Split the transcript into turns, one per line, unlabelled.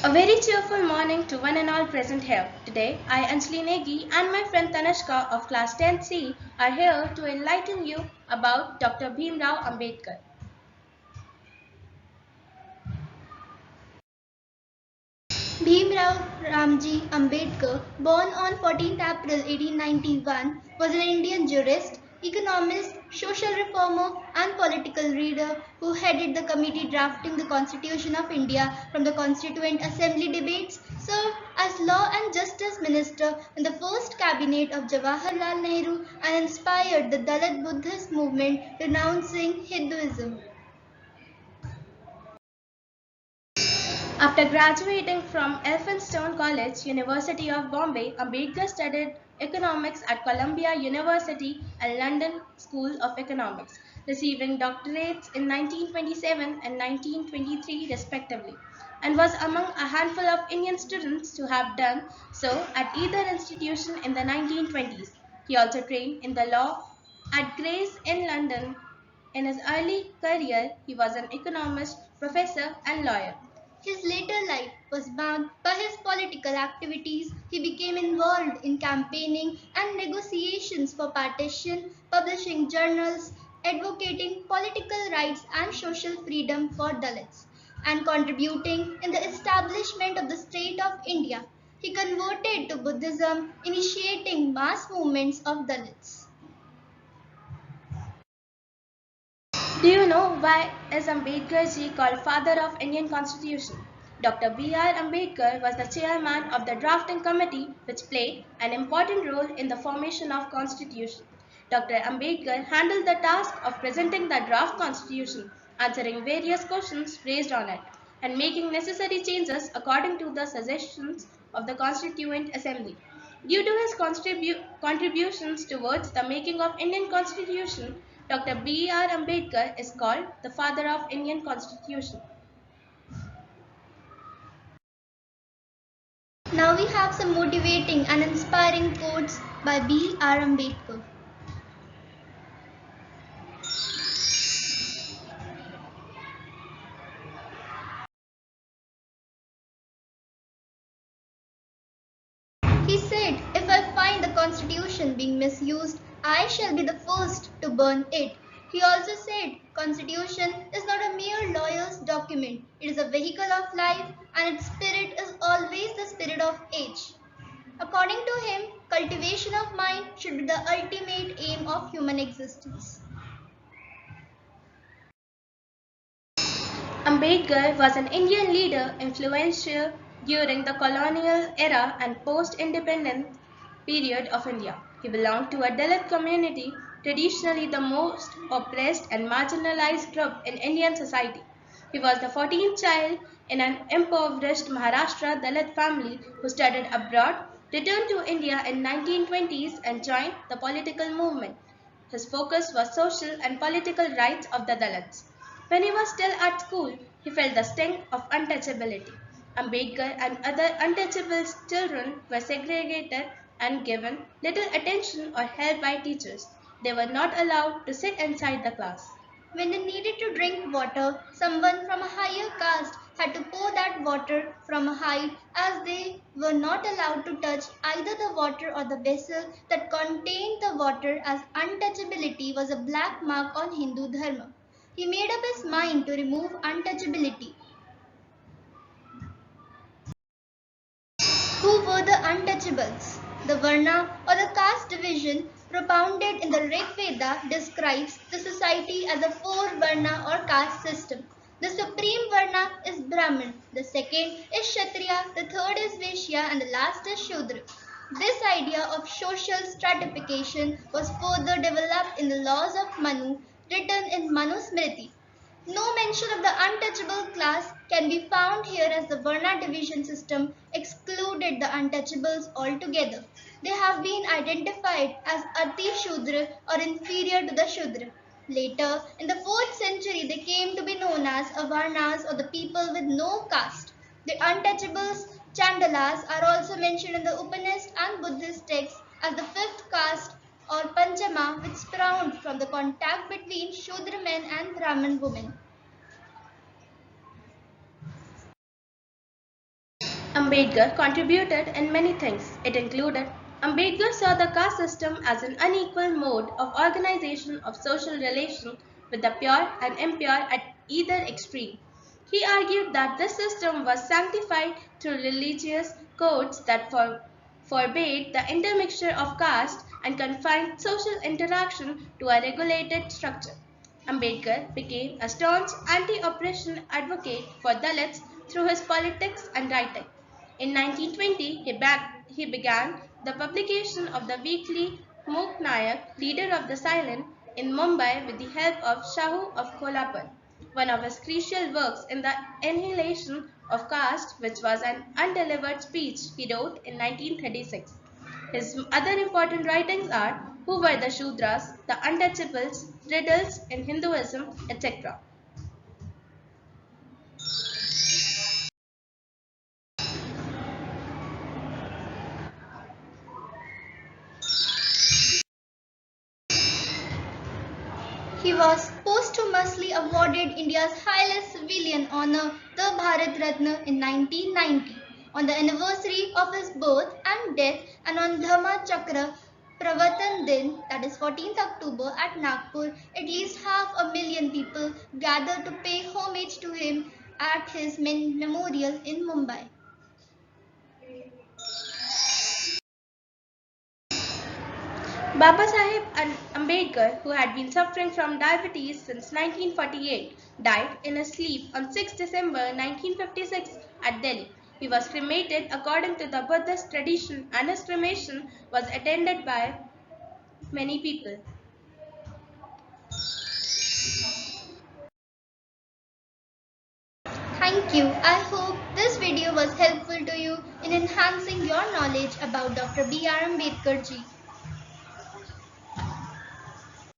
A very cheerful morning to one and all present here. Today, I, Anjali Negi, and my friend Tanashka of class 10C are here to enlighten you about Dr. Bhimrao Ambedkar.
Bhimrao Ramji Ambedkar, born on 14th April 1891, was an Indian jurist, economist, social reformer, and political leader who headed the committee drafting the Constitution of India from the Constituent Assembly debates, served as Law and Justice Minister in the first cabinet of Jawaharlal Nehru, and inspired the Dalit Buddhist movement renouncing Hinduism.
After graduating from Elphinstone College, University of Bombay, Ambedkar studied economics at Columbia University and London School of Economics, receiving doctorates in 1927 and 1923 respectively, and was among a handful of Indian students to have done so at either institution in the 1920s. He also trained in the law at Gray's in London. In his early career, he was an economist, professor, and lawyer.
His later life was marked by his political activities. He became involved in campaigning and negotiations for partition, publishing journals, advocating political rights and social freedom for Dalits, and contributing in the establishment of the state of India. He converted to Buddhism, initiating mass movements of Dalits.
Do you know why is Ambedkar ji called father of Indian Constitution? Dr. B.R. Ambedkar was the chairman of the drafting committee which played an important role in the formation of constitution. Dr. Ambedkar handled the task of presenting the draft constitution, answering various questions raised on it, and making necessary changes according to the suggestions of the Constituent Assembly. Due to his contributions towards the making of Indian Constitution, Dr. B.R. Ambedkar is called the father of Indian Constitution.
Now we have some motivating and inspiring quotes by B.R. Ambedkar. He said, "If I find the Constitution being misused, I shall be the first to burn it." He also said, "Constitution is not a mere lawyer's document. It is a vehicle of life and its spirit is always the spirit of age." According to him, cultivation of mind should be the ultimate aim of human existence.
Ambedkar was an Indian leader influential during the colonial era and post-independence period of India. He belonged to a Dalit community, traditionally the most oppressed and marginalized group in Indian society. He was the 14th child in an impoverished Maharashtra Dalit family who studied abroad, returned to India in 1920s and joined the political movement. His focus was social and political rights of the Dalits. When he was still at school, he felt the sting of untouchability. Ambedkar and other untouchable children were segregated and given little attention or help by teachers. They were not allowed to sit inside the class.
When they needed to drink water, someone from a higher caste had to pour that water from a height, as they were not allowed to touch either the water or the vessel that contained the water, as untouchability was a black mark on Hindu Dharma. He made up his mind to remove untouchability. Who were the untouchables? The Varna or the caste division propounded in the Rig Veda describes the society as a four Varna or caste system. The supreme Varna is Brahmin, the second is Kshatriya, the third is Vaishya, and the last is Shudra. This idea of social stratification was further developed in the laws of Manu written in Manu Smriti. No mention of the untouchable class can be found here, as the Varna division system excluded the untouchables altogether. They have been identified as Ati Shudra or inferior to the Shudra. Later, in the 4th century, they came to be known as Avarnas or the people with no caste. The untouchables, Chandalas, are also mentioned in the Upanist and Buddhist texts as the fifth caste or Panchama, which sprung from the contact between Shudra men and Brahmin women.
Ambedkar contributed in many things. It included Ambedkar saw the caste system as an unequal mode of organization of social relation with the pure and impure at either extreme. He argued that this system was sanctified through religious codes that forbade the intermixture of caste and confined social interaction to a regulated structure. Ambedkar became a staunch anti-oppression advocate for Dalits through his politics and writing. In 1920, he began the publication of the weekly Muk Nayak, leader of the Silent, in Mumbai with the help of Shahu of Kolhapur. One of his crucial works in the annihilation of caste, which was an undelivered speech he wrote in 1936. His other important writings are Who Were the Shudras, The Untouchables, Riddles in Hinduism, etc.
He was posthumously awarded India's highest civilian honor, the Bharat Ratna, in 1990, on the anniversary of his birth and death, and on Dhamma Chakra Pravartan Din, that is 14th October, at Nagpur. At least 500,000 people gathered to pay homage to him at his memorial in Mumbai.
Baba Saheb Ambedkar, who had been suffering from diabetes since 1948, died in his sleep on 6 December 1956 at Delhi. He was cremated according to the Buddhist tradition, and his cremation was attended by many people.
Thank you. I hope this video was helpful to you in enhancing your knowledge about Dr. B.R. Ambedkar ji.